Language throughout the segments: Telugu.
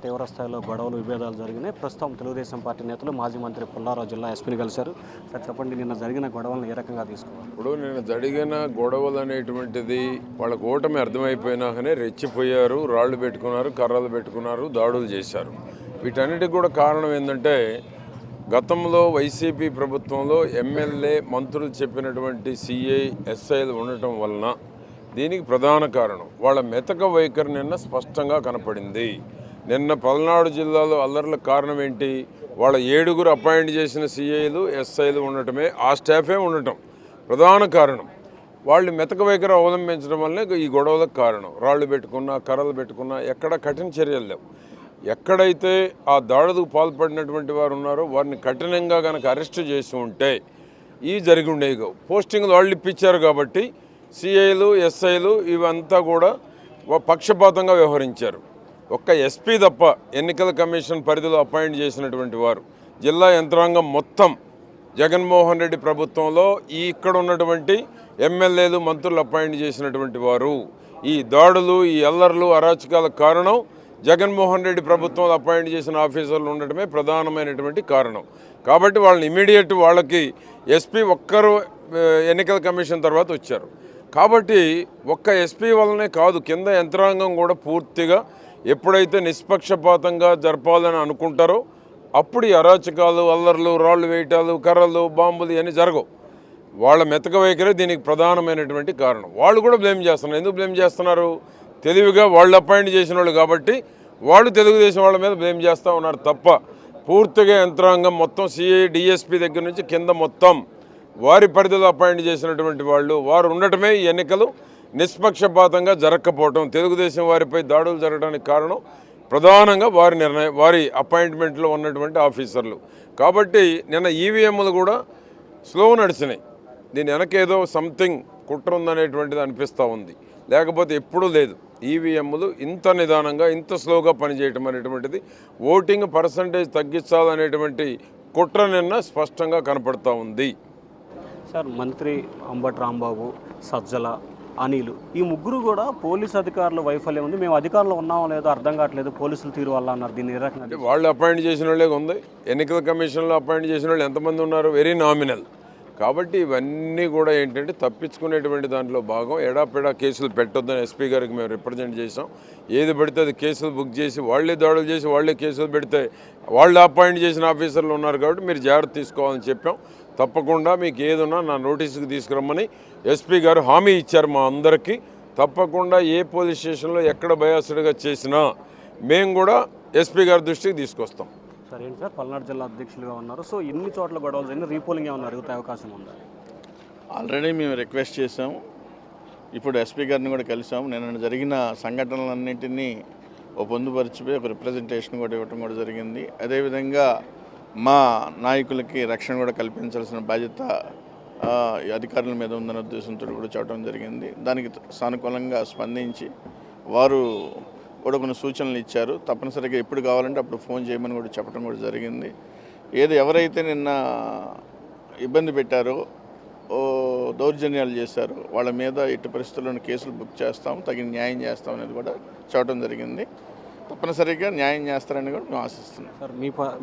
తీవ్రస్థాయిలో గొడవలు విభేదాలు జరిగినాయి. ప్రస్తుతం తెలుగుదేశం పార్టీ నేతలు మాజీ మంత్రి పుల్లారావు జిల్లా ఎస్పీని కలిశారు. సార్ చెప్పండి, నిన్న జరిగిన గొడవలను ఏ రకంగా తీసుకోవాలి? ఇప్పుడు నిన్న జరిగిన గొడవలు అనేటువంటిది వాళ్ళకు ఓటమి అర్థమైపోయినాకనే రెచ్చిపోయారు, రాళ్లు పెట్టుకున్నారు, కర్రలు పెట్టుకున్నారు, దాడులు చేశారు. వీటన్నిటికి కూడా కారణం ఏంటంటే గతంలో వైసీపీ ప్రభుత్వంలో ఎమ్మెల్యే మంత్రులు చెప్పినటువంటి సిఐ ఎస్ఐలు ఉండటం వలన దీనికి ప్రధాన కారణం వాళ్ళ మెతక వైఖరి నిన్న స్పష్టంగా కనపడింది. నిన్న పల్నాడు జిల్లాలో అల్లర్లకు కారణం ఏంటి? వాళ్ళ 7 అపాయింట్ చేసిన సిఐలు ఎస్ఐలు ఉండటమే, ఆ స్టాఫే ఉండటం ప్రధాన కారణం. వాళ్ళు మెతక వైఖరి అవలంబించడం వల్లనే ఈ గొడవలకు కారణం. రాళ్ళు పెట్టుకున్నా, కర్రలు పెట్టుకున్నా ఎక్కడ కఠిన చర్యలు లేవు. ఎక్కడైతే ఆ దాడులకు పాల్పడినటువంటి వారు ఉన్నారో వారిని కఠినంగా కనుక అరెస్ట్ చేసి ఉంటే ఈ జరిగి ఉండేవి కావు. పోస్టింగ్లు వాళ్ళు ఇప్పించారు కాబట్టి సిఐలు ఎస్ఐలు ఇవంతా కూడా పక్షపాతంగా వ్యవహరించారు. ఒక్క ఎస్పీ తప్ప ఎన్నికల కమిషన్ పరిధిలో అపాయింట్ చేసినటువంటి వారు జిల్లా యంత్రాంగం మొత్తం జగన్మోహన్ రెడ్డి ప్రభుత్వంలో ఇక్కడ ఉన్నటువంటి ఎమ్మెల్యేలు మంత్రులు అపాయింట్ చేసినటువంటి వారు. ఈ దాడులు, ఈ అల్లర్లు, అరాచకాలకు కారణం జగన్మోహన్ రెడ్డి ప్రభుత్వంలో అపాయింట్ చేసిన ఆఫీసర్లు ఉండటమే ప్రధానమైనటువంటి కారణం. కాబట్టి వాళ్ళని ఇమీడియట్ వాళ్ళకి ఎస్పీ ఒక్కరు ఎన్నికల కమిషన్ తర్వాత వచ్చారు. కాబట్టి ఒక్క ఎస్పీ వల్లనే కాదు, కింద యంత్రాంగం కూడా పూర్తిగా ఎప్పుడైతే నిష్పక్షపాతంగా జరపాలని అనుకుంటారో అప్పుడు ఈ అరాచకాలు, అల్లర్లు, రాళ్ళు వేయటాలు, కర్రలు, బాంబులు ఇవన్నీ జరగవు. వాళ్ళ మెతక వైఖరే దీనికి ప్రధానమైనటువంటి కారణం. వాళ్ళు కూడా బ్లేమ్ చేస్తున్నారు. ఎందుకు బ్లేమ్ చేస్తున్నారు? తెలివిగా వాళ్ళు అపాయింట్ చేసిన వాళ్ళు కాబట్టి వాళ్ళు తెలుగుదేశం వాళ్ళ మీద బ్లేమ్ చేస్తూ ఉన్నారు తప్ప పూర్తిగా యంత్రాంగం మొత్తం సిఐ డిఎస్పీ దగ్గర నుంచి కింద మొత్తం వారి పరిధిలో అపాయింట్ చేసినటువంటి వాళ్ళు వారు ఉండటమే ఈ ఎన్నికలు నిష్పక్షపాతంగా జరగకపోవటం, తెలుగుదేశం వారిపై దాడులు జరగడానికి కారణం ప్రధానంగా వారి అపాయింట్మెంట్లో ఉన్నటువంటి ఆఫీసర్లు. కాబట్టి నిన్న ఈవీఎంలు కూడా స్లో నడిచినాయి. దీని వెనకేదో సంథింగ్ కుట్ర ఉందనేటువంటిది అనిపిస్తూ ఉంది, లేకపోతే ఎప్పుడూ లేదు. ఈవీఎంలు ఇంత నిదానంగా, ఇంత స్లోగా పనిచేయటం అనేటువంటిది ఓటింగ్ పర్సంటేజ్ తగ్గించాలనేటువంటి కుట్ర నిన్న స్పష్టంగా కనపడుతూ ఉంది. సార్, మంత్రి అంబటి రాంబాబు, సజ్జల, అనిల్ ఈ ముగ్గురు కూడా పోలీసు అధికారుల వైఫల్యం ఉంది. మేము అధికారంలో ఉన్నామో లేదో అర్థం కావట్లేదు, పోలీసుల తీరు వల్ల అన్నారు. దీన్ని ఏ రకంగా? వాళ్ళు అపాయింట్ చేసిన వాళ్ళే ఉంది. ఎన్నికల కమిషన్లో అపాయింట్ చేసిన వాళ్ళు ఎంతమంది ఉన్నారు? Very nominal. కాబట్టి ఇవన్నీ కూడా ఏంటంటే తప్పించుకునేటువంటి దాంట్లో భాగం. ఎడాపెడా కేసులు పెట్టొద్దని ఎస్పీ గారికి మేము రిప్రజెంట్ చేసాం. ఏది పడితే అది కేసులు బుక్ చేసి వాళ్ళే దాడులు చేసి వాళ్ళే కేసులు పెడితే వాళ్ళు అపాయింట్ చేసిన ఆఫీసర్లు ఉన్నారు కాబట్టి మీరు జాగ్రత్త తీసుకోవాలని చెప్పాం. తప్పకుండా మీకు ఏదున్నా నా నోటీసుకు తీసుకురమ్మని ఎస్పీ గారు హామీ ఇచ్చారు మా అందరికీ. తప్పకుండా ఏ పోలీస్ స్టేషన్లో ఎక్కడ బయాస్డ్గా చేసినా మేము కూడా ఎస్పీ గారి దృష్టికి తీసుకొస్తాం. సార్, ఏంటి సార్, పల్నాడు జిల్లా అధ్యక్షులుగా ఉన్నారు. సో ఇన్ని చోట్ల గొడవలు జరిగిన రీపోలింగ్ ఏమన్నా అడిగితే అవకాశం ఉందా? ఆల్రెడీ మేము రిక్వెస్ట్ చేసాం. ఇప్పుడు ఎస్పీ గారిని కూడా కలిసాం. నిన్న జరిగిన సంఘటనలన్నింటినీ పొందుపరిచిపోయి ఒక రిప్రజెంటేషన్ కూడా ఇవ్వడం కూడా జరిగింది. అదేవిధంగా మా నాయకులకి రక్షణ కూడా కల్పించాల్సిన బాధ్యత అధికారుల మీద ఉందనే ఉద్దేశంతో కూడా చెప్పడం జరిగింది. దానికి సానుకూలంగా స్పందించి వారు కూడా కొన్ని సూచనలు ఇచ్చారు. తప్పనిసరిగా ఎప్పుడు కావాలంటే అప్పుడు ఫోన్ చేయమని కూడా చెప్పడం కూడా జరిగింది. ఎవరైతే నిన్న ఇబ్బంది పెట్టారో, దౌర్జన్యాలు చేశారో వాళ్ళ మీద ఎట్టి పరిస్థితుల్లోనూ కేసులు బుక్ చేస్తాం, తగిన న్యాయం చేస్తాం అనేది కూడా చెప్పడం జరిగింది. తప్పనిసరిగా న్యాయం చేస్తారని కూడా మేము ఆశిస్తున్నాం. సార్,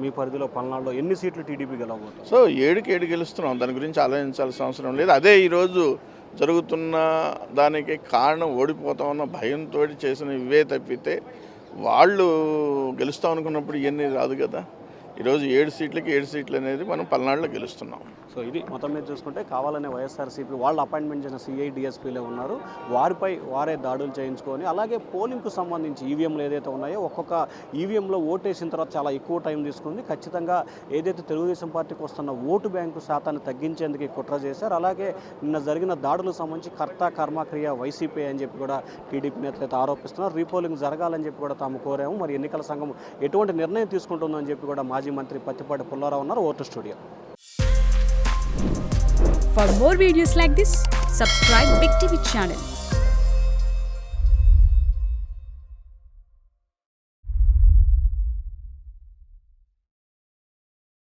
మీ పరిధిలో పల్నాడులో ఎన్ని సీట్లు టీడీపీ గెలవబోతుంది? సో 7కి 7 గెలుస్తున్నాం. దాని గురించి ఆలోచించాల్సిన అవసరం లేదు. అదే ఈరోజు జరుగుతున్న దానికి కారణం ఓడిపోతామన్న భయంతో చేసిన ఇవే తప్పితే వాళ్ళు గెలుస్తాం అనుకున్నప్పుడు ఇవన్నీ రాదు కదా. ఈరోజు 7 సీట్లకి 7 సీట్లు అనేది మనం పల్నాడులో గెలుస్తున్నాం. సో ఇది మొత్తం మీద చూసుకుంటే కావాలనే వైఎస్ఆర్సీపీ వాళ్ళు అపాయింట్మెంట్ చేసిన సిఐ డిఎస్పీలో ఉన్నారు. వారే దాడులు చేయించుకొని అలాగే పోలింగ్కు సంబంధించి ఈవీఎంలు ఏదైతే ఉన్నాయో ఒక్కొక్క ఈవీఎంలో ఓటేసిన తర్వాత చాలా ఎక్కువ టైం తీసుకుంది. ఖచ్చితంగా ఏదైతే తెలుగుదేశం పార్టీకి వస్తున్న ఓటు బ్యాంకు శాతాన్ని తగ్గించేందుకు కుట్ర చేశారు. అలాగే నిన్న జరిగిన దాడులకు సంబంధించి కర్త కర్మక్రియ వైసీపీ అని చెప్పి కూడా టీడీపీ నేతలు అయితే ఆరోపిస్తున్నారు. రీపోలింగ్ జరగాలని చెప్పి కూడా తాము కోరాము. మరి ఎన్నికల సంఘం ఎటువంటి నిర్ణయం తీసుకుంటుందని చెప్పి కూడా మాజీ మంత్రి పత్తిపాటి పుల్లారావు ఉన్నారు. Vote studio. For more videos like this, subscribe Big TV channel.